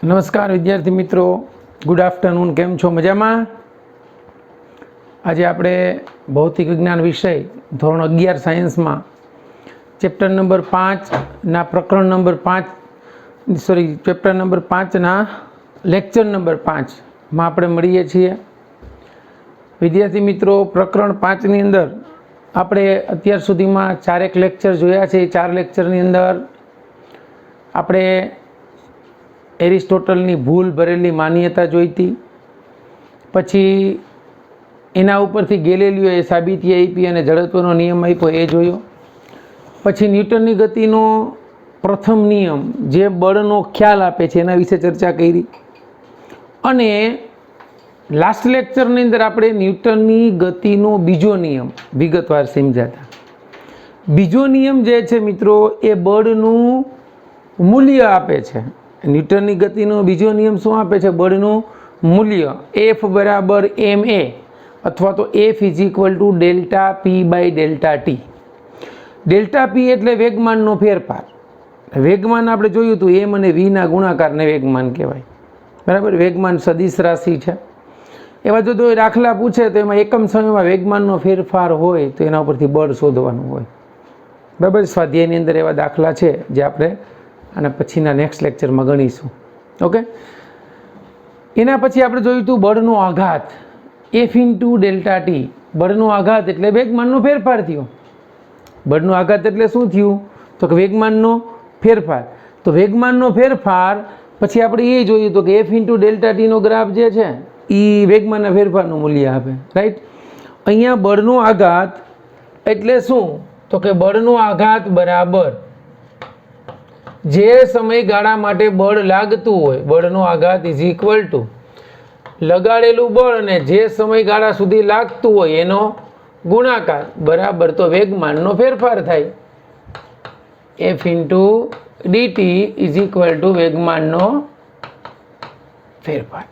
નમસ્કાર વિદ્યાર્થી મિત્રો, ગુડ આફ્ટરનૂન. કેમ છો? મજામાં? આજે આપણે ભૌતિક વિજ્ઞાન વિષય ધોરણ 11 સાયન્સમાં ચેપ્ટર નંબર 5ના પ્રકરણ નંબર 5 ચેપ્ટર નંબર 5ના લેક્ચર નંબર 5માં આપણે મળીએ છીએ. વિદ્યાર્થી મિત્રો, પ્રકરણ 5ની અંદર આપણે અત્યાર સુધીમાં 4 લેક્ચર જોયા છે. એ 4 લેક્ચરની અંદર આપણે એરિસ્ટોટલની ભૂલ ભરેલી માન્યતા જોઈતી, પછી એના ઉપરથી ગેલેલિયોએ સાબિતી આપી અને જડત્વનો નિયમ આપ્યો એ જોયો. પછી ન્યૂટનની ગતિનો પ્રથમ નિયમ જે બળનો ખ્યાલ આપે છે એના વિશે ચર્ચા કરી. અને લાસ્ટ લેક્ચરની અંદર આપણે ન્યૂટનની ગતિનો બીજો નિયમ વિગતવાર સમજાતા. બીજો નિયમ જે છે મિત્રો, એ બળનું મૂલ્ય આપે છે. ન્યૂટનની ગતિનો બીજો નિયમ શું આપે છે? બળનું મૂલ્ય. F બરાબર ma અથવા તો F is equal to delta P by delta T. Delta P એટલે વેગમાનનો ફેરફાર. વેગમાન આપણે જોયું હતું, એમ અને વીના ગુણાકારને વેગમાન કહેવાય. બરાબર? વેગમાન સદિશ રાશિ છે. એવા જો દાખલા પૂછે તો એમાં એકમ સમયમાં વેગમાનનો ફેરફાર હોય તો એના ઉપરથી બળ શોધવાનું હોય. બરાબર? સ્વાધ્યાયની અંદર એવા દાખલા છે જે આપણે અને પછીના નેક્સ્ટ લેક્ચરમાં ગણીશું. ઓકે. એના પછી આપણે જોયું હતું બળનો આઘાત, F ઇન્ટુ ડેલ્ટા ટી. બળનો આઘાત એટલે વેગમાનનો ફેરફાર થયો. બળનો આઘાત એટલે શું થયું? તો કે વેગમાનનો ફેરફાર. તો વેગમાનનો ફેરફાર પછી આપણે એ જોયું હતું કે F ઇન્ટુ ડેલ્ટા ટીનો ગ્રાફ જે છે એ વેગમાનના ફેરફારનું મૂલ્ય આપે. રાઈટ? અહીંયા બળનો આઘાત એટલે શું? તો કે બળનો આઘાત બરાબર જે સમયગાળા માટે બળ લાગતું હોય, બળનો આઘાત ઇઝ ઇક્વલ ટુ લગાડેલું બળ અને જે સમયગાળા સુધી લાગતું હોય એનો ગુણાકાર બરાબર તો વેગમાનનો ફેરફાર થાય. F into d t is equal to વેગમાનનો ફેરફાર.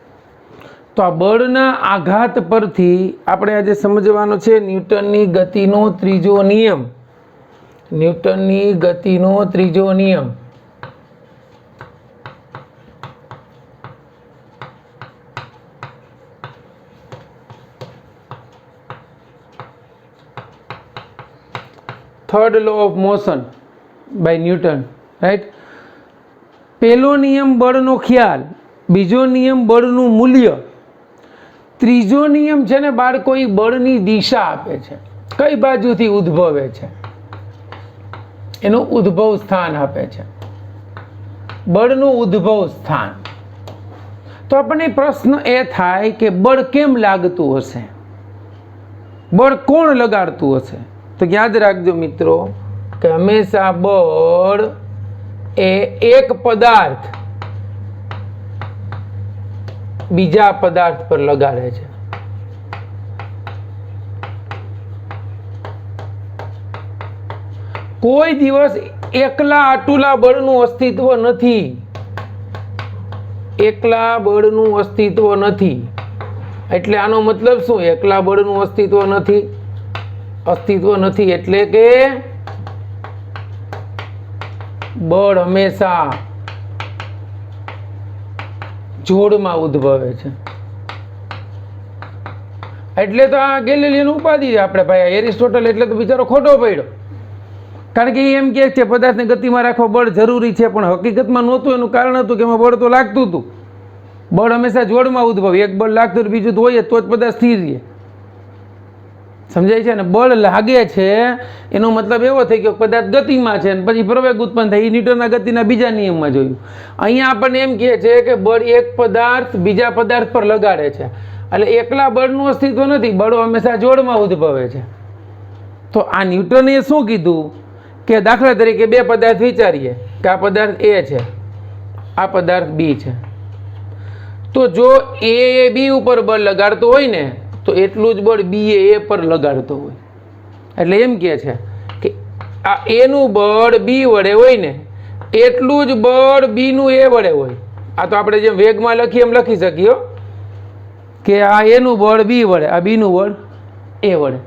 તો આ બળના આઘાત પરથી આપણે આજે સમજવાનો છે ન્યૂટનની ગતિનો ત્રીજો નિયમ. ન્યૂટનની ગતિનો ત્રીજો નિયમ. Third law of motion by Newton. Right? પહેલો નિયમ બળનો ખ્યાલ, બીજો નિયમ બળનું મૂલ્ય, ત્રીજો નિયમ છે ને બાળકો એ બળની દિશા આપે છે, કઈ બાજુથી ઉદ્ભવે છે એનું ઉદ્ભવ સ્થાન આપે છે. બળનું ઉદ્ભવ સ્થાન. તો આપણને પ્રશ્ન એ થાય કે બળ કેમ લાગતું હશે? બળ કોણ લગાડતું હશે? તો યાદ રાખજો મિત્રો કે હંમેશા બળ એ એક પદાર્થ બીજા પદાર્થ પર લગાડે છે. કોઈ દિવસ એકલા આટુલા બળનું અસ્તિત્વ નથી. એકલા બળનું અસ્તિત્વ નથી. એટલે આનો મતલબ શું? એકલા બળનું અસ્તિત્વ નથી. અસ્તિત્વ નથી એટલે કે બળ હંમેશા જોડમાં ઉદ્ભવે છે. એટલે તો આ ગેલિલિયોની ઉપાધિ આપણે ભાઈ એરિસ્ટોટલ એટલે તો બિચારો ખોટો પડ્યો. કારણ કે એમ કહે છે પદાર્થને ગતિમાં રાખવા બળ જરૂરી છે, પણ હકીકતમાં નહોતું. એનું કારણ હતું કે એમાં બળ તો લાગતું હતું. બળ હંમેશા જોડમાં ઉદ્ભવે. એક બળ લાગતું બીજું તો હોય તો જ પદાર્થ સ્થિર રહે. સમજાય છે ને? બળ લાગે છે એનો મતલબ એવો થઈ ગયો પદાર્થ ગતિમાં છે, પછી પ્રવેગ ઉત્પન્ન થાય. એ ન્યૂટનના ગતિના બીજા નિયમમાં જોયું. અહીંયા આપણને એમ કહે છે કે બળ એક પદાર્થ બીજા પદાર્થ પર લગાડે છે. એટલે એકલા બળનું અસ્તિત્વ નથી. બળો હંમેશા જોડમાં ઉદ્ભવે છે. તો આ ન્યૂટને શું કીધું કે દાખલા તરીકે બે પદાર્થ વિચારીએ કે આ પદાર્થ એ છે, આ પદાર્થ બી છે. તો જો એ બી ઉપર બળ લગાડતો હોય ને તો એટલું જ બળ બી એ પર લગાડતો હોય. એટલે એમ કહે છે કે આ એનું બળ બી વડે હોય ને એટલું જ બળ બીનું એ વડે હોય. આ તો આપણે જેમ વેગમાં લખીએ એમ લખી શકીએ કે આ એનું બળ બી વડે, આ બીનું બળ એ વડે.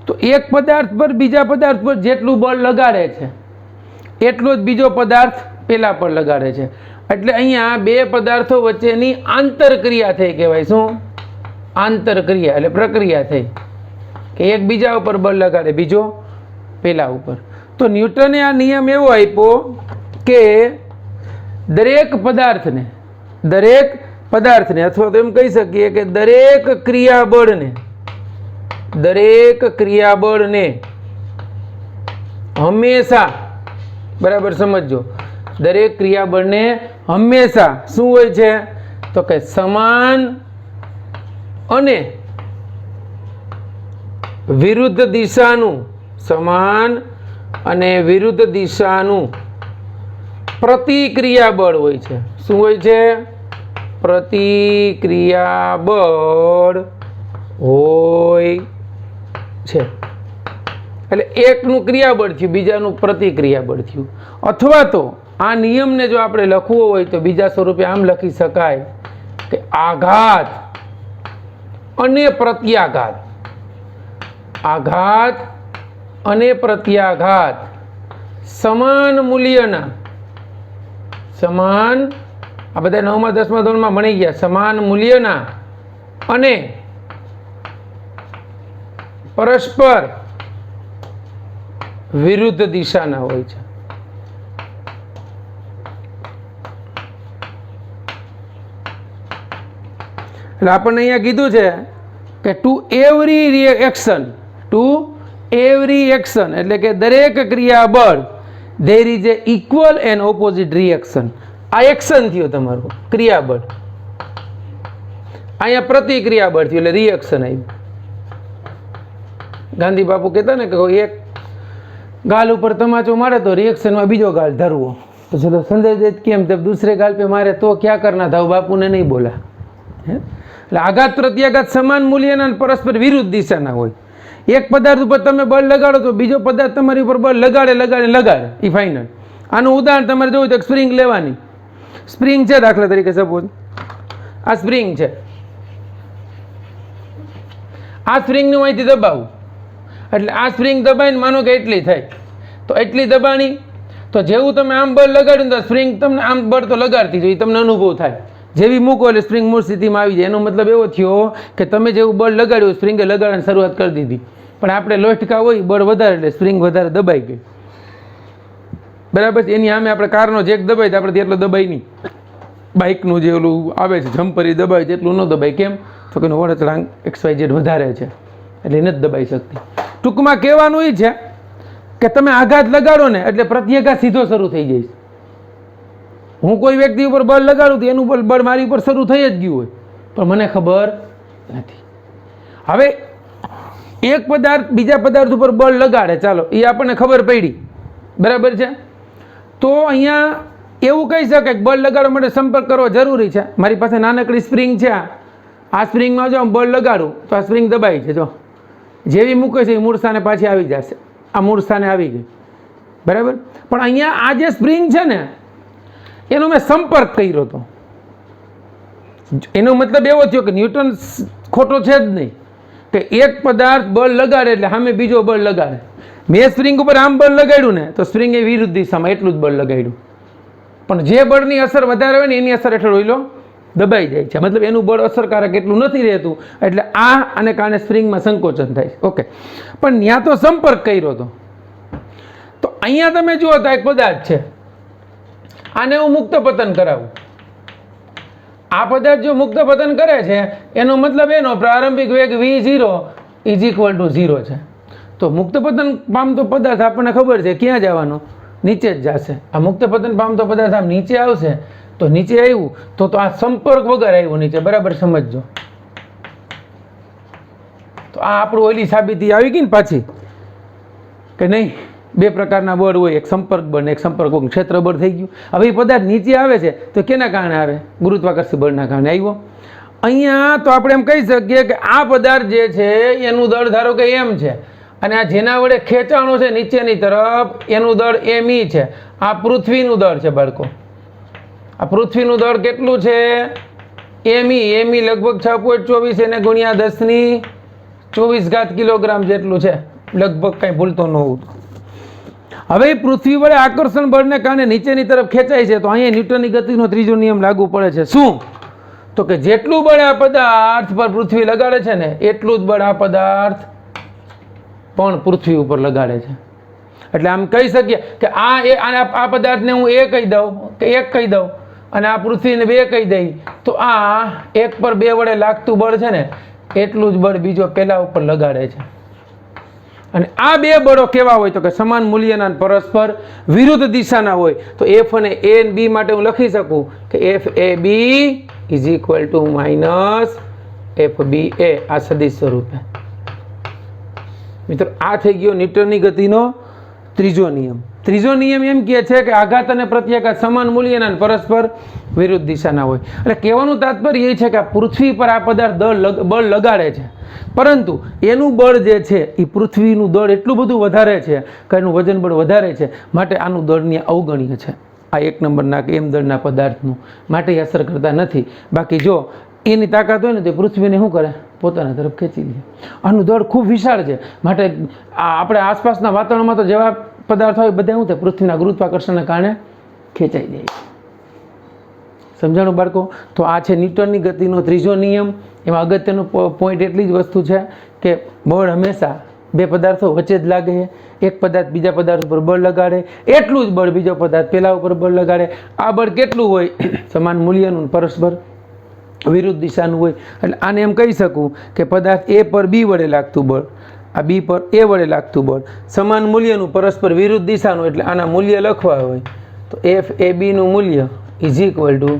તો એક પદાર્થ પર બીજા પદાર્થ પર જેટલું બળ લગાડે છે એટલો જ બીજો પદાર્થ પેલા પર લગાડે છે. એટલે અહીંયા બે પદાર્થો વચ્ચેની આંતરક્રિયા થઈ કહેવાય. શું? આંતરક્રિયા એટલે પ્રક્રિયા થઈ કે એક બીજા ઉપર બળ લગાડે, બીજો પેલા ઉપર. તો ન્યૂટને આ નિયમ એવો આપ્યો કે દરેક પદાર્થને અથવા તો એમ કહી શકીએ કે દરેક ક્રિયાબળને હંમેશા, બરાબર સમજો, દરેક ક્રિયાબળને હંમેશા શું હોય છે તો કે સમાન અને વિરુદ્ધ દિશાનું પ્રતિક્રિયાબળ હોય છે. શું હોય છે? પ્રતિક્રિયાબળ હોય છે. એટલે એકનું ક્રિયાબળ થયું, બીજાનું પ્રતિક્રિયાબળ થયું. અથવા તો આ નિયમને જો આપણે લખવો હોય તો બીજા સ્વરૂપે આમ લખી શકાય કે આઘાત અને પ્રત્યાઘાત. આઘાત અને પ્રત્યાઘાત સમાન મૂલ્યના, આ બધા 9મા 10મા ધોરણમાં ભણી ગયા, સમાન મૂલ્યના અને પરસ્પર વિરુદ્ધ દિશાના હોય છે. એટલે આપણને અહીંયા કીધું છે કે ટુ એવરી એક્શન એટલે કે દરેક ક્રિયાબળ there is a equal and opposite reaction. આ એક્શન થયો તમારું ક્રિયાબળ, અહીંયા પ્રતિક્રિયાબળ થયું એટલે રિએક્શન આવ્યું. ગાંધી બાપુ કહેતા ને કે એક गाल ऊपर तमाचो मारे तो रिएक्शन में बीजो गाल धरवो. तो चलो संजय दत्त केम जब दूसरे गाल पे मारे तो क्या करना था? वो बापू ने नहीं बोला. आघात प्रत्याघात समान मूल्यना परस्पर विरुद्ध दिशाना होय. एक पदार्थ पर तमे बळ लगाड़ो तो बीजो पदार्थ तमारी पर बळ लगाड़े ई फाइनल. आनुं उदाहरण तमारे जोवुं तो स्प्रिंग लेवानी. स्प्रिंग छे दाखला तरीके सपोज आ स्प्रिंग छे, आ स्प्रिंग ने અહીંથી દબાવું એટલે આ સ્પ્રિંગ દબાઈને માનો કે એટલી થાય તો એટલી દબાણી તો જેવું તમે આમ બળ લગાડ્યું તો સ્પ્રિંગ તમને આમ બળ તો લગાડતી જ હોય, તમને અનુભવ થાય. જેવી મૂકો એટલે સ્પ્રિંગ મૂળ સ્થિતિમાં આવી જાય. એનો મતલબ એવો થયો કે તમે જેવું બળ લગાડ્યું સ્પ્રિંગે લગાડવાની શરૂઆત કરી દીધી, પણ આપણે લોટકા હોય બળ વધારે એટલે સ્પ્રિંગ વધારે દબાઈ ગઈ. બરાબર છે? એની સામે આપણે કારનો જેક દબાય તો આપણે એટલો દબાઈ નહીં. બાઇકનું જે ઓલું આવે છે જમ્પરી દબાય તેટલું ન દબાય. કેમ? તો કે વળતળાંક XYZ વધારે છે એટલે નથી દબાઈ શકતી. ટૂંકમાં કહેવાનું એ છે કે તમે આઘાત લગાડો ને એટલે પ્રત્યાઘાત સીધો શરૂ થઈ જાય. હું કોઈ વ્યક્તિ ઉપર બળ લગાડું તો એનું બળ મારી ઉપર શરૂ થઈ જ ગયું હોય પણ મને ખબર નથી. હવે એક પદાર્થ બીજા પદાર્થ ઉપર બળ લગાડે, ચાલો એ આપણને ખબર પડી, બરાબર છે? તો અહીંયા એવું કહી શકાય કે બળ લગાડવા માટે સંપર્ક કરવો જરૂરી છે. મારી પાસે નાનકડી સ્પ્રિંગ છે, આ સ્પ્રિંગમાં જો બળ લગાડું તો આ સ્પ્રિંગ દબાઈ છે, જો જેવી મૂકે છે એ મૂળ સ્થાને પાછી આવી જશે. આ મૂળ સ્થાને આવી ગઈ, બરાબર? પણ અહીંયા આ જે સ્પ્રિંગ છે ને એનો મેં સંપર્ક કર્યો હતો. એનો મતલબ એવો થયો કે ન્યૂટન ખોટો છે જ નહીં કે એક પદાર્થ બળ લગાડે એટલે સામે બીજો બળ લગાડે. મેં સ્પ્રિંગ ઉપર આમ બળ લગાડ્યું ને તો સ્પ્રિંગ એ વિરુદ્ધ દિશામાં એટલું જ બળ લગાડ્યું, પણ જે બળની અસર વધારે હોય ને એની અસર હેઠળ ઓઈલો દબાઈ જાય છે. મતલબ એનું બળ અસરકારક એટલું નથી રહેતું એટલે આ અને કારણે સ્પ્રિંગમાં સંકોચન થાય છે. ઓકે, પણ ત્યાં તો સંપર્ક કર્યો હતો. તો અહીંયા તમે જુઓ તો એક પદાર્થ છે, આને હું મુક્ત પતન કરાવું. આ પદાર્થ જો મુક્ત પતન કરે છે એનો મતલબ એનો પ્રારંભિક વેગ V0 = 0 છે. તો મુક્ત પતન પામતો પદાર્થ આપણને ખબર છે ક્યાં જવાનો? નીચે જ જશે. આ મુક્ત પતન પામતો પદાર્થ આમ નીચે આવશે તો નીચે આવ્યું તો આ સંપર્ક વગર આવ્યું નીચે, બરાબર સમજજો. તો આ આપણું ઓલી સાબિતી આવી ગઈ ને પાછી કે નહીં, બે પ્રકારના બળ હોય, એક સંપર્ક બળ ને એક સંપર્ક વગર ક્ષેત્ર બળ થઈ ગયું. હવે એ પદાર્થ નીચે આવે છે તો કેના કારણે આવે? ગુરુત્વાકર્ષણ બળના કારણે આવ્યો. અહીંયા તો આપણે એમ કહી શકીએ કે આ પદાર્થ જે છે એનું દળ ધારો કે m છે અને આ જેના વડે ખેંચાણો છે નીચેની તરફ એનું દળ me છે. આ પૃથ્વીનું દળ છે બાળકો. આ પૃથ્વીનું દળ કેટલું છે? me લગભગ 6.24 એને ગુણ્યા 10⁻24 કિલોગ્રામ જેટલું છે લગભગ, કાંઈ ભૂલતો ન હોવું. હવે પૃથ્વી વડે આકર્ષણ બળને કારણે નીચેની તરફ ખેંચાય છે, તો અહીંયા ન્યૂટનની ગતિનો ત્રીજો નિયમ લાગુ પડે છે. શું? તો કે જેટલું બળ આ પદાર્થ પર પૃથ્વી લગાડે છે ને એટલું જ બળ આ પદાર્થ પણ પૃથ્વી ઉપર લગાડે છે. એટલે આમ કહી શકીએ કે આ પદાર્થને હું એ કહી દઉં કે એક કહી દઉં અને આ પૃથ્વીને બે કહી દઈ, તો આ એક પર બે વડે લાગતું બળ છે ને એટલું જ બળ બીજો પેલા ઉપર લગાડે છે. અને આ બે બળો કેવા હોય તો કે સમાન મૂલ્યના પરસ્પર વિરુદ્ધ દિશાના હોય. તો એફ અને એ અને બી માટે હું લખી શકું કે F A B is equal to minus F B A આ સદિશ સ્વરૂપે. મિત્રો આ થઈ ગયો ન્યૂટનની ગતિનો ત્રીજો નિયમ. ત્રીજો નિયમ એમ કહે છે કે આઘાત અને પ્રત્યાઘાત સમાન મૂલ્યના પરસ્પર વિરુદ્ધ દિશાના હોય. એટલે કહેવાનું તાત્પર્ય એ છે કે આ પૃથ્વી પર આ પદાર્થ બળ લગાડે છે, પરંતુ એનું બળ જે છે એ પૃથ્વીનું દળ એટલું બધું વધારે છે કે એનું વજન બળ વધારે છે, માટે આનું દળની અવગણ્ય છે. આ એક નંબરના કે એમ દળના પદાર્થનું માટે અસર કરતા નથી. બાકી જો એની તાકાત હોય ને તો પૃથ્વીને શું કરે? પોતાના તરફ ખેંચી લે. આનું દળ ખૂબ વિશાળ છે, માટે આપણે આસપાસના વાતાવરણમાં તો જેવા પદાર્થ હોય બધા શું થાય? પૃથ્વીના ગુરુત્વાકર્ષણના કારણે ખેંચાઈ જાય. સમજાણું બાળકો? તો આ છે ન્યૂટનની ગતિનો ત્રીજો નિયમ. એમાં અગત્યનું પોઈન્ટ એટલી જ વસ્તુ છે કે બળ હંમેશા બે પદાર્થો વચ્ચે જ લાગે છે. એક પદાર્થ બીજા પદાર્થ ઉપર બળ લગાડે એટલું જ બળ બીજો પદાર્થ પેલા ઉપર બળ લગાડે. આ બળ કેટલું હોય? સમાન મૂલ્યનું, પરસ્પર વિરુદ્ધ દિશાનું હોય. એટલે આને એમ કહી શકું કે પદાર્થ એ પર બી વડે લાગતું બળ, આ બી પર એ વડે લાગતું બળ સમાન મૂલ્યનું, પરસ્પર વિરુદ્ધ દિશાનું. એટલે આના મૂલ્ય લખવા હોય તો એફ એ બીનું મૂલ્ય is equal to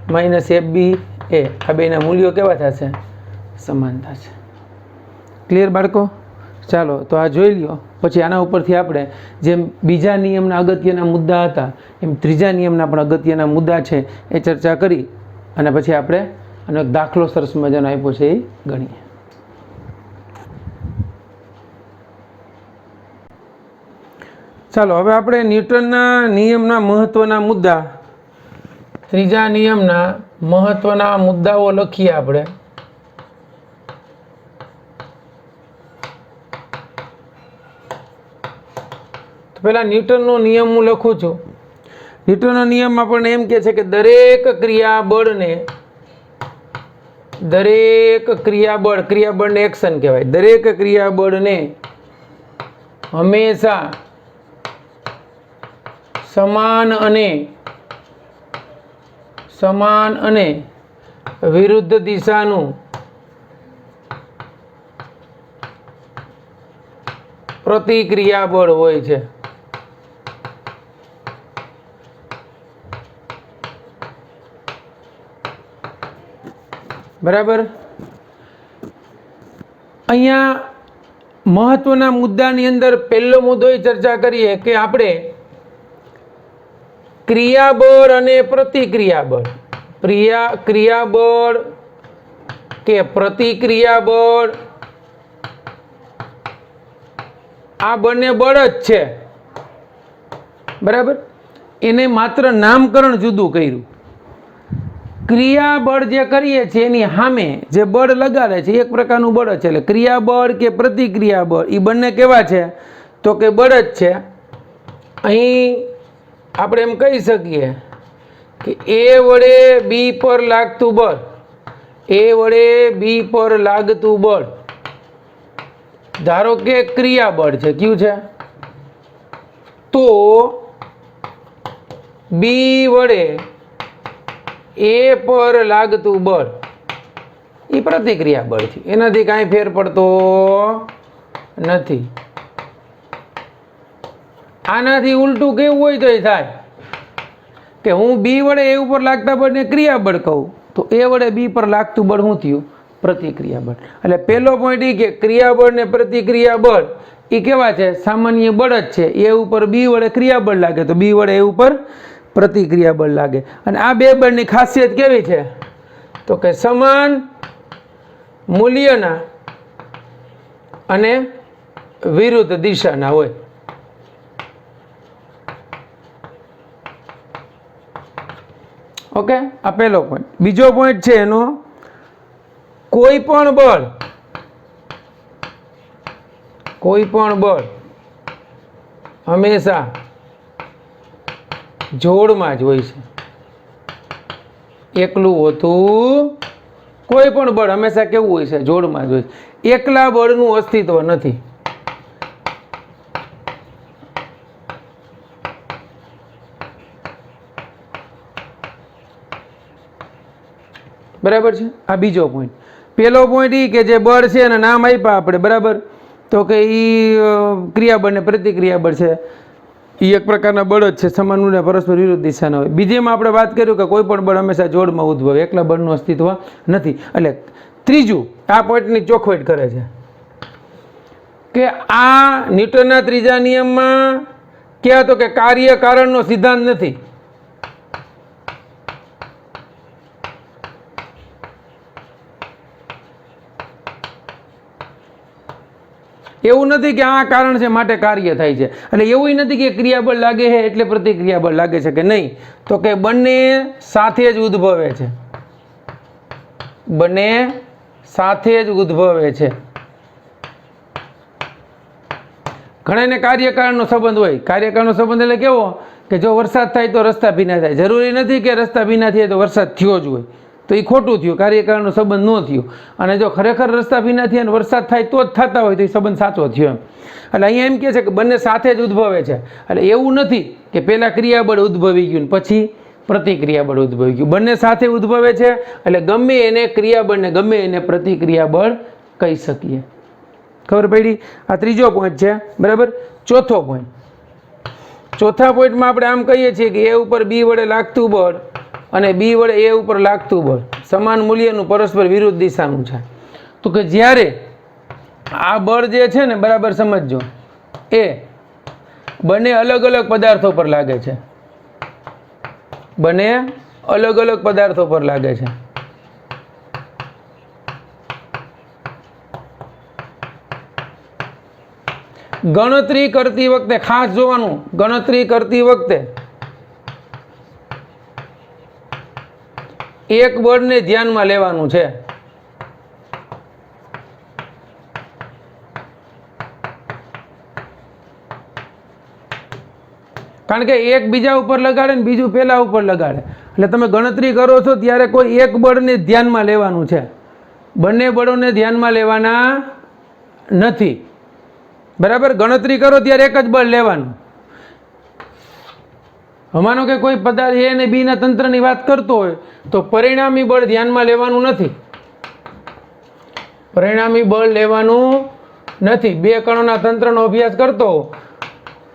minus F B A. આ બેના મૂલ્યો કેવા થશે? સમાન થશે. ક્લિયર બાળકો? ચાલો તો આ જોઈ લ્યો. પછી આના ઉપરથી આપણે જેમ બીજા નિયમના અગત્યના મુદ્દા હતા એમ ત્રીજા નિયમના પણ અગત્યના મુદ્દા છે એ ચર્ચા કરી અને પછી આપણે આનો એક દાખલો સરસ મજાનો આપ્યો છે એ ગણીએ. ચાલો હવે આપણે ન્યૂટનના નિયમના મહત્વના મુદ્દા, ત્રીજા નિયમના મહત્વના મુદ્દાઓ લખીએ આપણે. તો પહેલા ન્યૂટનનો નિયમ હું લખું છું. ન્યૂટનનો નિયમ આપણને એમ કહે છે કે દરેક ક્રિયાબળને એક્શન કહેવાય. દરેક ક્રિયાબળને હંમેશા સમાન અને વિરુદ્ધ દિશાનું પ્રતિક્રિયાબળ હોય છે. બરાબર? અહીંયા મહત્વના મુદ્દાની અંદર પહેલો મુદ્દો એ ચર્ચા કરીએ કે આપણે ક્રિયાબળ અને પ્રતિક્રિયાબળ, ક્રિયાબળ કે પ્રતિક્રિયાબળ આ બંને બળ જ છે. બરાબર? એને માત્ર નામકરણ જુદું કર્યું. ક્રિયાબળ જે કરીએ છીએ એની સામે જે બળ લગાડે છે એક પ્રકારનું બળ જ છે. એટલે ક્રિયાબળ કે પ્રતિક્રિયાબળ એ બંને કેવા છે? તો કે બળ જ છે. અહીં આપણે એમ કહી શકીએ કે એ વડે બી પર લાગતું બળ, એ વડે બી પર લાગતું બળ ધારો કે ક્રિયાબળ છે. કયું છે? તો બી વડે એ પર લાગતું બળ એ પ્રતિક્રિયા બળ છે. એનાથી કાંઈ ફેર પડતો નથી. આનાથી ઉલટું કેવું હોય તો એ થાય કે હું બી વડે એ ઉપર લાગતા બળને ક્રિયાબળ કહું તો એ વડે બી પર લાગતું બળ શું થયું? પ્રતિક્રિયાબળ. એટલે પહેલો પોઈન્ટ એ કે ક્રિયાબળ ને પ્રતિક્રિયાબળ એ કેવા છે? સામાન્ય બળ જ છે. એ ઉપર બી વડે ક્રિયાબળ લાગે તો બી વડે એ ઉપર પ્રતિક્રિયાબળ લાગે. અને આ બે બળની ખાસિયત કેવી છે? તો કે સમાન મૂલ્યના અને વિરુદ્ધ દિશાના હોય. ઓકે, આ પહેલો પોઈન્ટ. બીજો પોઈન્ટ છે એનો કોઈ પણ બળ હંમેશા જોડમાં જ હોય છે. એકલું હોતું કોઈ પણ બળ હંમેશા કેવું હોય છે? જોડમાં જ હોય છે. એકલા બળનું અસ્તિત્વ નથી. બરાબર છે. આ બીજો પોઈન્ટ. પેલો પોઈન્ટ એ કે જે બળ છે એના નામ આપ્યા આપણે, બરાબર, તો કે એ ક્રિયાબળ ને પ્રતિક્રિયાબળ છે, એ એક પ્રકારના બળ જ છે, સમાન અને પરસ્પર વિરુદ્ધ દિશાના હોય. બીજીમાં આપણે વાત કર્યું કે કોઈ પણ બળ હંમેશા જોડમાં ઉદ્ભવે, એકલા બળનું અસ્તિત્વ નથી. એટલે ત્રીજું આ પોઈન્ટની ચોખવટ કરે છે કે આ ન્યૂટનના ત્રીજા નિયમમાં કહેવાય તો કે કાર્ય કારણનો સિદ્ધાંત નથી. એવું નથી કે આ કારણ છે માટે કાર્ય થાય છે. એટલે એવું નથી કે ક્રિયાબળ લાગે છે એટલે પ્રતિક્રિયાબળ લાગે છે, કે નહીં. તો કે બંને સાથે જ ઉદ્ભવે છે. બંને સાથે જ ઉદ્ભવે છે. ઘણાને કાર્યકારણનો સંબંધ હોય. કાર્યકારણનો સંબંધ એટલે કેવો કે જો વરસાદ થાય તો રસ્તા ભીના થાય. જરૂરી નથી કે રસ્તા ભીના થાય તો વરસાદ થયો જ હોય, તો એ ખોટું થયું, કાર્યકારણનો સંબંધ ન થયો. અને જો ખરેખર રસ્તા ભીના થયા અને વરસાદ થાય તો જ થતા હોય તો એ સંબંધ સાચો થયો એમ. એટલે અહીંયા એમ કહે છે કે બંને સાથે જ ઉદ્ભવે છે. એટલે એવું નથી કે પહેલાં ક્રિયાબળ ઉદ્ભવી ગયું ને પછી પ્રતિક્રિયાબળ ઉદ્ભવી ગયું. બંને સાથે ઉદ્ભવે છે. એટલે ગમે એને ક્રિયાબળ ને ગમે એને પ્રતિક્રિયાબળ કહી શકીએ. ખબર પડી? આ ત્રીજો પોઈન્ટ છે, બરાબર. ચોથો પોઈન્ટ. ચોથા પોઈન્ટમાં આપણે આમ કહીએ છીએ કે એ ઉપર બી વડે લાગતું બળ અને બી વડે એ ઉપર લાગતું બળ સમાન મૂલ્યનું પરસ્પર વિરુદ્ધ દિશાનું છે. તો કે જ્યારે આ બળ જે છે ને, બરાબર સમજજો, એ બંને અલગ અલગ પદાર્થો પર લાગે છે. બંને અલગ અલગ પદાર્થો પર લાગે છે. ગણતરી કરતી વખતે ખાસ જોવાનું, ગણતરી કરતી વખતે એક બળને ધ્યાનમાં લેવાનું છે. કારણ કે એક બીજા ઉપર લગાડે ને બીજું પેલા ઉપર લગાડે. એટલે તમે ગણતરી કરો છો ત્યારે કોઈ એક બળને ધ્યાનમાં લેવાનું છે. બંને બળોને ધ્યાનમાં લેવાના નથી. બરાબર. ગણતરી કરો ત્યારે એક જ બળ લેવાનું. માનો કે કોઈ પદાર્થ એ અને બી ના તંત્રની વાત કરતો હોય તો પરિણામી બળ ધ્યાનમાં લેવાનું નથી. પરિણામી બળ લેવાનું નથી. બે કણોના તંત્રનો અભ્યાસ કરતો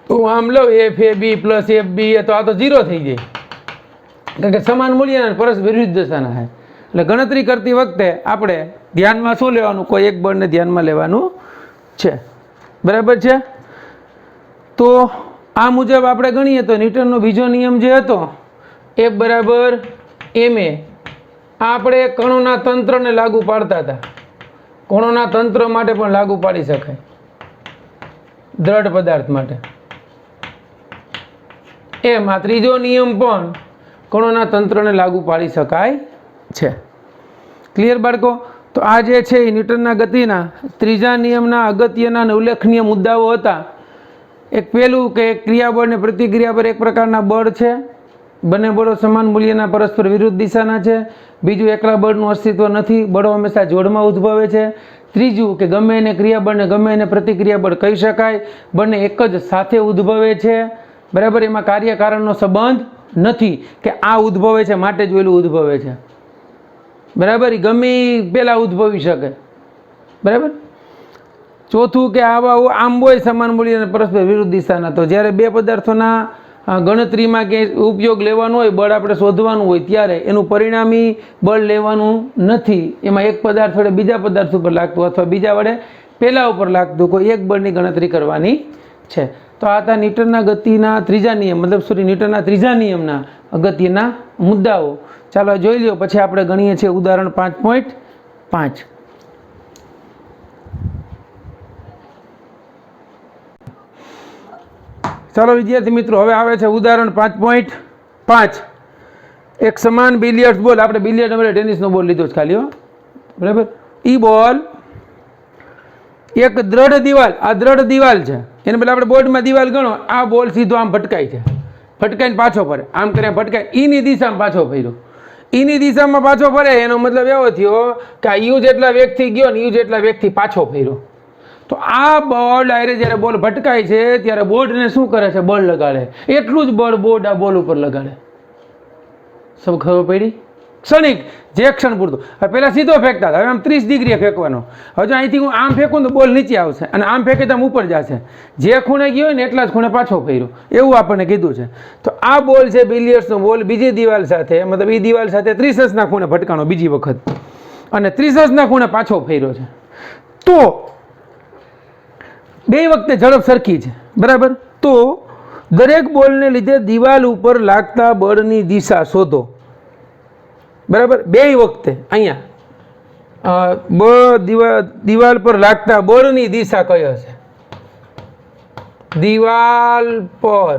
તો આમ લો F A B plus F બી, તો આ તો 0 થઈ જાય, કારણ કે સમાન મૂલ્યના પરસ્પર વિરુદ્ધ દિશાના છે. એટલે ગણતરી કરતી વખતે આપણે ધ્યાનમાં શું લેવાનું? કોઈ એક બળને ધ્યાનમાં લેવાનું છે. બરાબર છે. તો આ મુજબ આપણે ગણીએ તો ન્યૂટનનો બીજો નિયમ જે હતો એ બરાબર ma, આપણે કણોના તંત્રને લાગુ પાડતા હતા. કણોના તંત્ર માટે પણ લાગુ પાડી શકાય, દ્રઢ પદાર્થ માટે. એમાં ત્રીજો નિયમ પણ કણોના તંત્રને લાગુ પાડી શકાય છે. ક્લિયર બાળકો? તો આ જે છે એ ન્યૂટનના ગતિના ત્રીજા નિયમના અગત્યના અને ઉલ્લેખનીય મુદ્દાઓ હતા. એક પહેલું કે ક્રિયાબળ ને પ્રતિક્રિયાબળ એક પ્રકારના બળ છે. બંને બળો સમાન મૂલ્યના પરસ્પર વિરુદ્ધ દિશાના છે. બીજું, એકલા બળનું અસ્તિત્વ નથી, બળો હંમેશા જોડમાં ઉદ્ભવે છે. ત્રીજું કે ગમે એને ક્રિયાબળ ને ગમે એને પ્રતિક્રિયાબળ કહી શકાય, બંને એક જ સાથે ઉદ્ભવે છે. બરાબર. એમાં કાર્યકારણનો સંબંધ નથી કે આ ઉદ્ભવે છે માટે જ ઓલું ઉદ્ભવે છે. બરાબર. એ ગમે પેલા ઉદ્ભવી શકે. બરાબર. ચોથું કે આવા આમ હોય સમાન મૂલ્ય અને પરસ્પર વિરુદ્ધ દિશાના, તો જ્યારે બે પદાર્થોના ગણતરીમાં કે ઉપયોગ લેવાનો હોય, બળ આપણે શોધવાનું હોય ત્યારે એનું પરિણામી બળ લેવાનું નથી. એમાં એક પદાર્થ વડે બીજા પદાર્થ ઉપર લાગતું અથવા બીજા વડે પેલા ઉપર લાગતું કોઈ એક બળની ગણતરી કરવાની છે. તો આ હતા ન્યૂટનના ગતિના ત્રીજા નિયમ, ન્યૂટનના ત્રીજા નિયમના અગત્યના મુદ્દાઓ. ચાલો જોઈ લ્યો, પછી આપણે ગણીએ છીએ ઉદાહરણ 5.5. ચાલો વિદ્યાર્થી મિત્રો, હવે આવે છે ઉદાહરણ 5.5. એક સમાન બિલિયર્ડ બોલ, આપણે બિલિયર્ડ ટેનિસનો બોલ લીધો છે ખાલી, હો, બરાબર. ઈ બોલ એક દ્રઢ દિવાલ, આ દ્રઢ દિવાલ છે, એને પેલા આપણે બોર્ડમાં દિવાલ ગણો, આ બોલ સીધો આમ ભટકાય છે, ભટકાઈને પાછો ફરે, આમ કરીને ભટકાય, ઈની દિશામાં પાછો ફર્યો, ઈની દિશામાં પાછો ફરે એનો મતલબ એવો થયો કે આ યુ જેટલા વેગથી ગયો ને યુ જેટલા વેગથી પાછો ફર્યો. તો આ બળ ડાયરેક્ટ જ્યારે બોલ ભટકાય છે ત્યારે બોર્ડને શું કરે છે? બળ લગાડે. એટલું જ બળ બોર્ડ આ બોલ ઉપર લગાડે. સૌ ખબર પડી? ક્ષણિક, જે ક્ષણ પૂરતું. હવે પહેલાં સીધો ફેંકતા હતા, હવે આમ 30 ડિગ્રીએ ફેંકવાનો. હવે જો અહીંથી હું આમ ફેંકું તો બોલ નીચે આવશે અને આમ ફેંકે તો આમ ઉપર જશે. જે ખૂણે ગયો હોય ને એટલા જ ખૂણે પાછો ફર્યો, એવું આપણને કીધું છે. તો આ બોલ છે બિલિયર્ડ્સનો બોલ, બીજી દિવાલ સાથે, મતલબ એ દિવાલ સાથે 30°ના ખૂણે ભટકાણો બીજી વખત, અને 30°ના ખૂણે પાછો ફર્યો છે. તો બે વખતે ઝડપ સરખી છે, બરાબર. તો દરેક બોલને લીધે દિવાલ ઉપર લાગતા બળની દિશા શોધો, બરાબર. બે વખતે અહીંયા દિવાલ પર લાગતા બળની દિશા કઈ હશે? દિવાલ પર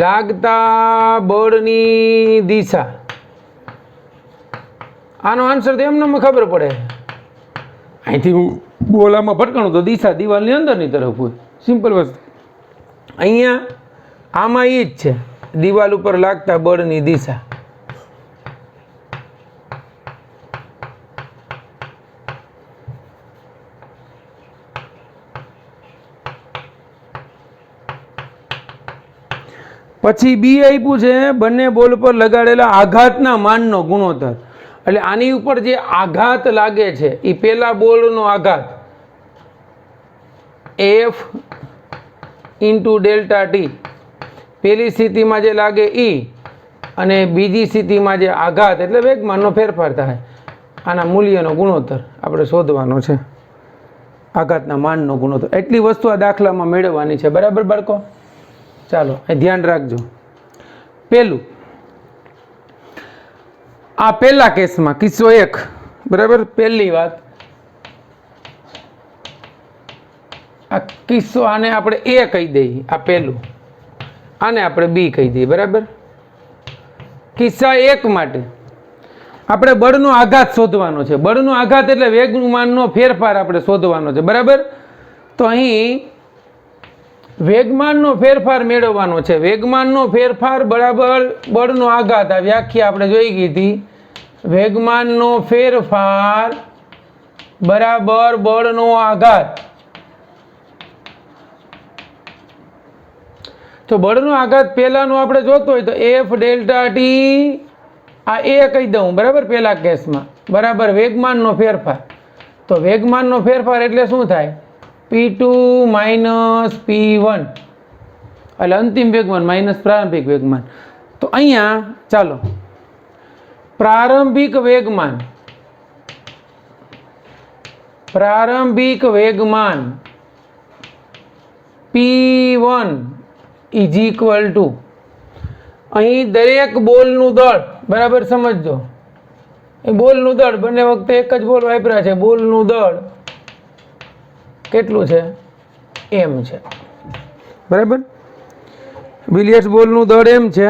લાગતા બળની દિશા, આનો આન્સર તો એમને ખબર પડે. અહીંથી હું બોલામાં ભટકાણું તો દિશા દિવાલની અંદરની તરફ હોય, સિમ્પલ વસ્તુ. અહીંયા આમાં એ જ છે, દિવાલ ઉપર લાગતા બળની દિશા. પછી બી આપ્યું છે બંને બોલ પર લગાડેલા આઘાતના માનનો ગુણોત્તર. એટલે આની ઉપર જે આઘાત લાગે છે એ પેલા બોલનો આઘાત એફ ઇન્ટુ ડેલ્ટા ટી, પેલી સ્થિતિમાં જે લાગે ઈ, અને બીજી સ્થિતિમાં જે આઘાત એટલે વેગમાનનો ફેરફાર થાય, આના મૂલ્યનો ગુણોત્તર આપણે શોધવાનો છે, આઘાતના માનનો ગુણોત્તર. એટલી વસ્તુ આ દાખલામાં મેળવવાની છે, બરાબર બાળકો? ચાલો એ ધ્યાન રાખજો. પેલું, આ પહેલા કેસમાં કિસ્સો 1, બરાબર. પહેલી વાત, આ કિસ્સો, આને આપણે એ કહી દઈએ, આ પહેલું, આને આપણે બી કહી દઈએ, બરાબર. કિસ્સા 1 માટે આપણે બળનો આઘાત શોધવાનો છે. બળનો આઘાત એટલે વેગમાનનો ફેરફાર આપણે શોધવાનો છે, બરાબર. તો અહીં વેગમાનનો ફેરફાર મેળવવાનો છે. વેગમાનનો ફેરફાર બરાબર બળનો આઘાત, આ વ્યાખ્યા આપણે જોઈ ગઈ હતી. વેગમાનનો ફેરફાર બરાબર બળનો આઘાત. તો બળનો આઘાત પહેલાનો આપણે જોતો હોય તો એફ ડેલ્ટા ટી, આ એ કહી દઉં, બરાબર. પહેલા કેસમાં બરાબર વેગમાનનો ફેરફાર. તો વેગમાનનો ફેરફાર એટલે શું થાય? P2 માઇનસ P1, એટલે અંતિમ વેગમાન માઇનસ પ્રારંભિક વેગમાન. તો અહીંયા ચાલો, પ્રારંભિક વેગમાન P1 ઇઝ ઇક્વલ ટુ, અહીં દરેક બોલનું દળ, બરાબર સમજજો, એ બોલનું દળ, બંને વખતે એક જ બોલ વાપર્યા છે, બોલનું દળ કેટલું છે? એમ છે, બરાબર. બિલિયર્ડ્સ બોલનું દળ એમ છે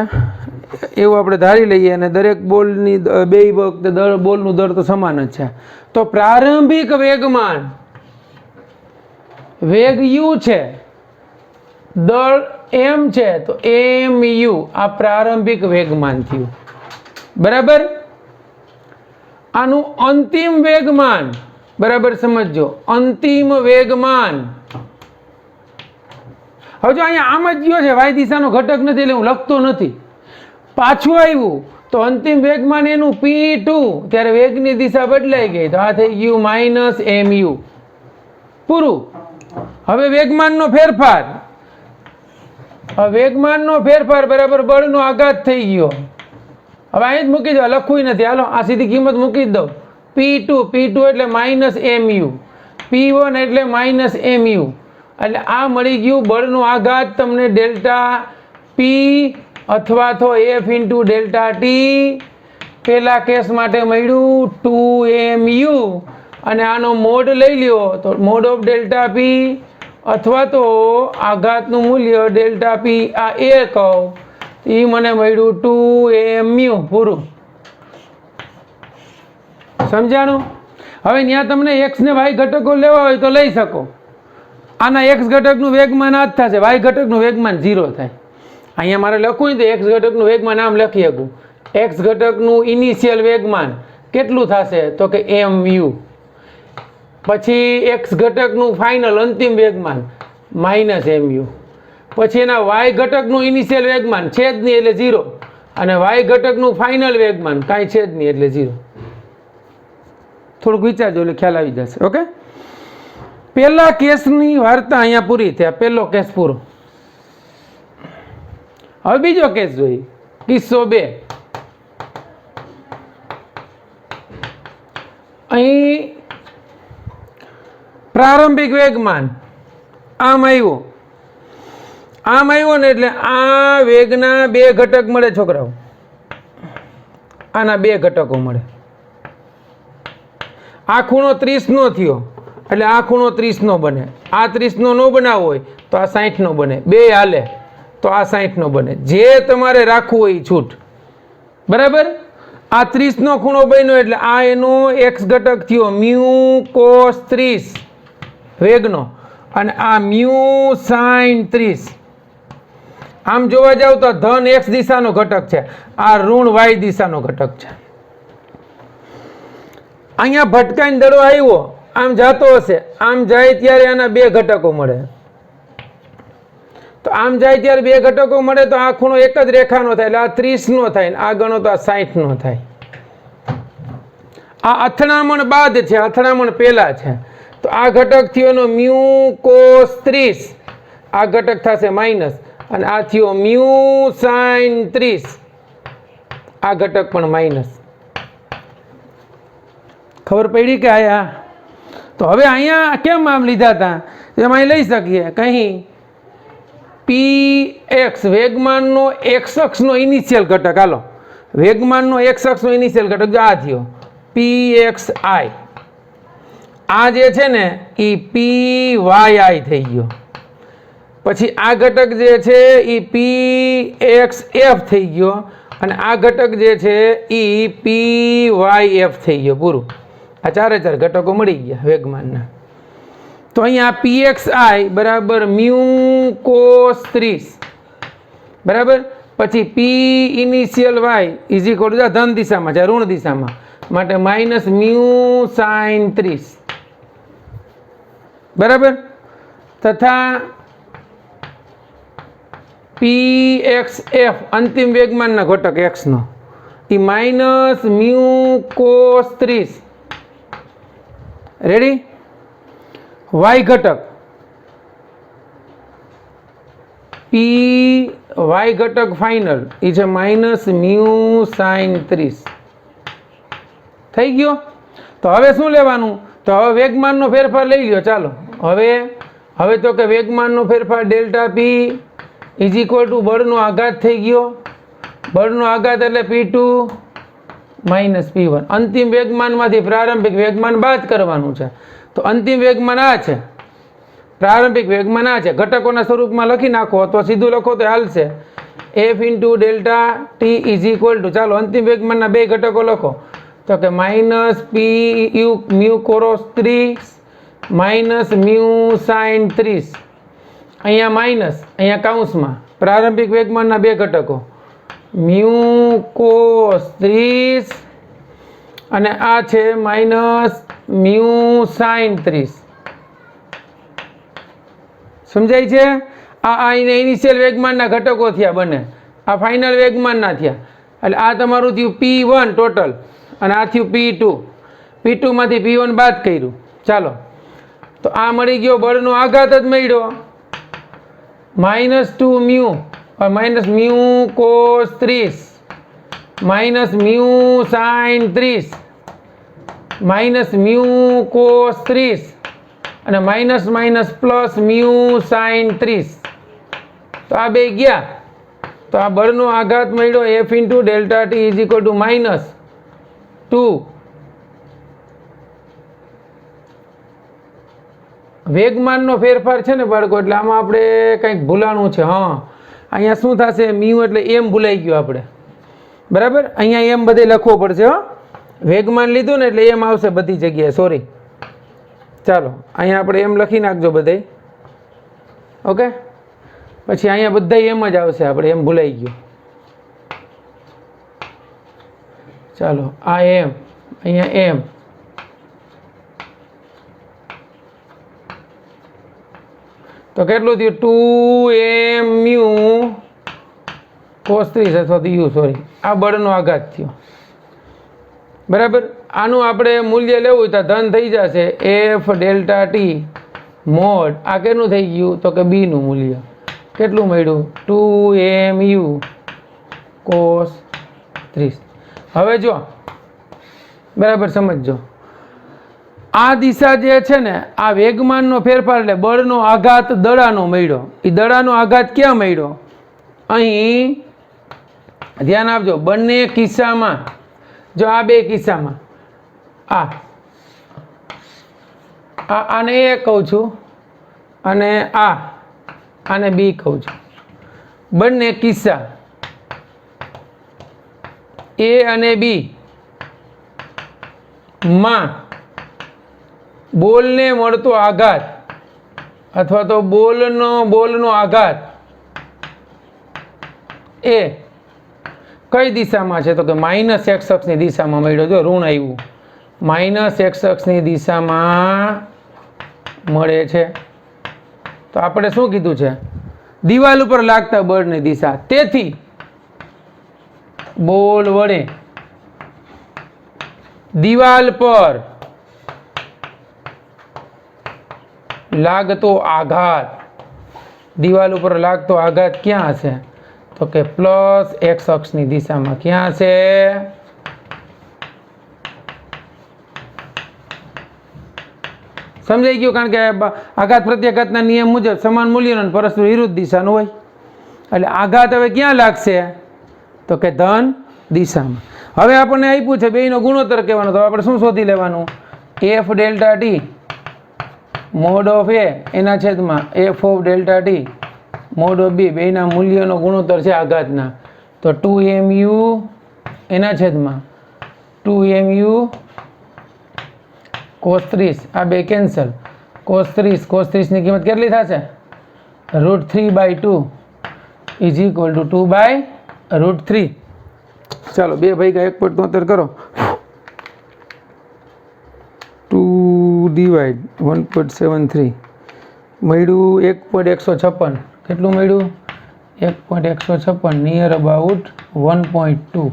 એવું આપણે ધારી લઈએ, અને દરેક બોલની બે વખતે બોલનું દળ તો સમાન જ છે. તો પ્રારંભિક વેગમાન, વેગ યુ છે, દળ એમ છે, તો એમ યુ આ પ્રારંભિક વેગમાન થયું, બરાબર. આનું અંતિમ વેગમાન, બરાબર સમજો, અંતિમ વેગમાન. હવે જો અહીંયા આમ જ ગયો છે, વાય દિશાનો ઘટક નથી એટલે હું લખતો નથી. પાછું આવ્યું તો અંતિમ વેગમાન એનું P2, ત્યારે વેગની દિશા બદલાઈ ગઈ, તો આ થઈ ગયું માઇનસ MU, પૂરું. હવે વેગમાનનો ફેરફાર, વેગમાનનો ફેરફાર બરાબર બળનો આઘાત થઈ ગયો. હવે અહીં જ મૂકી દો, લખવું નથી, હાલો આ સીધી કિંમત મૂકી દઉં. P2 એટલે માઇનસ MU, P1 એટલે માઇનસ MU, એટલે આ મળી ગયું બળનો આઘાત તમને ડેલ્ટા P અથવા તો F ઇન્ટુ ડેલ્ટા ટી. પહેલા કેસ માટે મળ્યું 2MU, અને આનો મોડ લઈ લ્યો તો મોડ ઓફ ડેલ્ટા P અથવા તો આઘાતનું મૂલ્ય ડેલ્ટા P, આ એ કહું, એ મને મળ્યું 2MU, પૂરું. સમજાણું? હવે ત્યાં તમને એક્સ ને વાય ઘટકો લેવા હોય તો લઈ શકો. આના એક્સ ઘટકનું વેગમાન આ જ થશે, વાય ઘટકનું વેગમાન 0 થાય. અહીંયા મારે લખવું હોય તો એક્સ ઘટકનું વેગમાન આમ લખી શકું. એક્સ ઘટકનું ઇનિશિયલ વેગમાન કેટલું થશે તો કે mu, પછી એક્સ ઘટકનું ફાઇનલ અંતિમ વેગમાન -mu, પછી એના વાય ઘટકનું ઇનિશિયલ વેગમાન છે જ નહીં એટલે 0, અને વાય ઘટકનું ફાઇનલ વેગમાન કાંઈ છે જ નહીં એટલે 0. થોડુંક વિચારજો એટલે ખ્યાલ આવી જશે. ઓકે, પહેલા કેસની વાર્તા અહીંયા પૂરી થયા, પહેલો કેસ પૂરો. હવે બીજો કેસ જોઈએ, કિસ્સો 2. અહીં પ્રારંભિક વેગમાન આમ આવ્યો ને એટલે આ વેગના 2 ઘટક મળે છોકરાઓ, આના 2 ઘટકો મળે. આ ખૂણો 30 નો થયો એટલે આ ખૂણો 30 નો બને, આ 30 નો ન બનાવવો હોય તો આ 60 નો બને, 2 હાલે તો આ 60 નો બને, જે તમારે રાખવું હોય એ છૂટ. બરાબર, આ 30 નો ખૂણો બન્યો એટલે આ એનો એક્સ ઘટક થયો મ્યુ કોસ 30 વેગનો, અને આ મ્યુ સાઇન 30. આમ જોવા જાવ તો ધન એક્સ દિશાનો ઘટક છે, આ ઋણ વાય દિશાનો ઘટક છે. અહીંયા ભટકાઈને દડો આવ્યો, આમ જાતો હશે, આમ જાય ત્યારે આના 2 ઘટકો મળે. તો આમ જાય ત્યારે 2 ઘટકો મળે તો આ ખૂણો એક જ રેખાનો થાય એટલે આ 30 નો થાય, આ ગણો તો આ 60 નો થાય. આ અથડામણ બાદ છે, અથડામણ પહેલા છે. તો આ ઘટક થયો એનો મ્યુ કોસ 30, આ ઘટક થશે માઇનસ, અને આ થયો મ્યુ સાઇન 30, આ ઘટક પણ માઇનસ. ખબર પડી કે આયા? તો હવે અહીંયા કેમ આમ લીધા હતા એમાં લઈ શકીએ કहीं px વેગમાનનો x અક્ષનો ઇનિશિયલ ઘટક. હાલો, વેગમાનનો x અક્ષનો ઇનિશિયલ ઘટક આ થયો pxi, આ જે છે ને એ pyi થઈ ગયો. પછી આ ઘટક જે છે એ pxf થઈ ગયો, અને આ ઘટક જે છે એ pyf થઈ ગયો. પૂરું, આ 4 ઘટકો મળી ગયા વેગમાનના. તો અહીંયા pxi બરાબર મ્યુ કોસ 30 બરાબર, પછી p initial y is equal two ધન દિશામાં છે, ઋણ દિશામાં માટે માઇનસ મ્યુ સાઇન 30 બરાબર, તથા pxf અંતિમ વેગમાનના ઘટક x નો એ minus mu cos 30. Ready? y ઘટક y ઘટક ફાઇનલ એ છે માઇનસ મ્યુ સાઇન 30 થઈ ગયો. તો હવે શું લેવાનું? તો હવે વેગમાનનો ફેરફાર લઈ લ્યો. ચાલો હવે તો કે વેગમાનનો ફેરફાર delta P is equal two બળનો આઘાત થઈ ગયો. બળનો આઘાત એટલે P2 માઇનસ P1. અંતિમ વેગમાનમાંથી પ્રારંભિક વેગમાન બાદ કરવાનું છે. તો અંતિમ વેગમાન આ છે, પ્રારંભિક વેગમાન આ છે. ઘટકોના સ્વરૂપમાં લખી નાખો તો સીધું લખો તો હાલશે. f into delta T is equal to, ચાલો અંતિમ વેગમાનના 2 ઘટકો લખો તો કે minus P U mu cos 30 minus mu sine 30. અહીંયા માઇનસ, અહીંયા કાઉન્સમાં પ્રારંભિક વેગમાનના 2 ઘટકો મ્યુ કોસ 30 અને આ છે માઇનસ મ્યુ સાઇન 30. સમજાય છે? આ ઇનિશિયલ વેગમાનના ઘટકો થયા બને, આ ફાઇનલ વેગમાનના થયા. એટલે આ તમારું થયું P1 ટોટલ, અને આ થયું P2. P2 માંથી P1 બાદ કર્યું. ચાલો, તો આ મળી ગયો બળનો આઘાત જ મળ્યો -2 mu, minus mu cos 30 minus mu sine 30 minus mu cos 30 અને minus minus plus mu sine 30. તો આ 2 ગયા તો આ બળનો આઘાત મળ્યો f into delta T is equal two -2. વેગમાનનો ફેરફાર છે ને બાળકો, એટલે આમાં આપણે કંઈક ભૂલાણું છે. હા, અહીંયા શું થશે? મ્યુ એટલે એમ ભૂલાઈ ગયું આપણે. બરાબર, અહીંયા એમ બધે લખવો પડશે. હો, વેગમાન લીધું ને એટલે એમ આવશે બધી જગ્યાએ, સોરી. ચાલો અહીંયા આપણે એમ લખી નાખજો બધે. ઓકે, પછી અહીંયા બધા એમ જ આવશે, આપણે એમ ભૂલાઈ ગયું. ચાલો આ એમ, અહીંયા એમ, તો કેટલું થયું? 2mu cos 30 અથવા તો u, સોરી, આ બળનો આઘાત થયો. બરાબર. આનું આપણે મૂલ્ય લેવું હોય તો ધન થઈ જશે F ડેલ્ટા ટી મોડ. આ કેટલું થઈ ગયું? તો કે બી નું મૂલ્ય કેટલું મળ્યું? 2mu cos 30. હવે જો બરાબર સમજજો, આ દિશા જે છે ને, આ વેગમાનનો ફેરફાર એટલે બળનો આઘાત દડાનો મળ્યો. એ દડાનો આઘાત ક્યાં મળ્યો? અહીં ધ્યાન આપજો. બંને કિસ્સામાં જો આ બે કિસ્સામાં આને એ કહું છું અને આને બી કહું છું. બંને કિસ્સા એ અને બી માં બોલને મળતો આઘાત અથવા તો બોલનો આઘાત એ કઈ દિશામાં છે? તો કે માઇનસ એક્સ અક્ષની દિશામાં મળ્યો. જો ઋણ આવ્યું, માઇનસ એક્સ અક્ષની દિશામાં મળે છે. તો આપણે શું કીધું છે? દિવાલ ઉપર લાગતા બળની દિશા. તેથી બોલ વડે દિવાલ પર લાગતો આઘાત, દિવાલ ઉપર લાગતો આઘાત ક્યાં હશે? તો કે પ્લસ એક્સ અક્ષની દિશામાં. ક્યાં છે? સમજાઈ ગયું? કારણ કે આઘાત પ્રત્યાઘાતના નિયમ મુજબ સમાન મૂલ્યનો પરસ્પર વિરુદ્ધ દિશાનો હોય. એટલે આઘાત હવે ક્યાં લાગશે? તો કે ધન દિશામાં. હવે આપણને આપ્યું છે બેયનો ગુણોત્તર કહેવાનો, તો આપણે શું શોધી લેવાનું? F delta T mod of A એના છેદમાં F of delta T mod of B, બેયના મૂલ્યનો ગુણોત્તર છે આઘાતના. તો 2mu એના છેદમાં 2mu cos 30. આ બે કેન્સલ. cos 30 ની કિંમત કેટલી થશે? √3/2 ઇઝ ઇક્વલ ટુ 2/√3. ચાલો 2 ભાગ્યા 1.73 કરો. 2 ડિવાઈડ 1.73 મળ્યું 1.156. કેટલું મળ્યું? 1.156 નિયર અબાઉટ 1.2.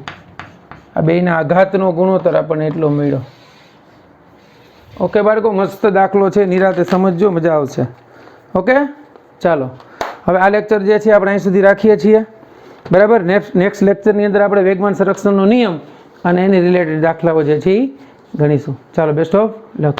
આ બેયના આઘાતનો ગુણોત્તર આપણને એટલો મળ્યો. ઓકે બાળકો, મસ્ત દાખલો છે, નિરાતે સમજજો, મજા આવશે. ઓકે ચાલો હવે આ લેક્ચર જે છે આપણે અહીં સુધી રાખીએ છીએ. બરાબર. નેક્સ્ટ લેક્ચરની અંદર આપણે વેગમાન સંરક્ષણનો નિયમ અને એની રિલેટેડ દાખલાઓ જે છે એ ગણીશું. ચાલો, બેસ્ટ ઓફ લક.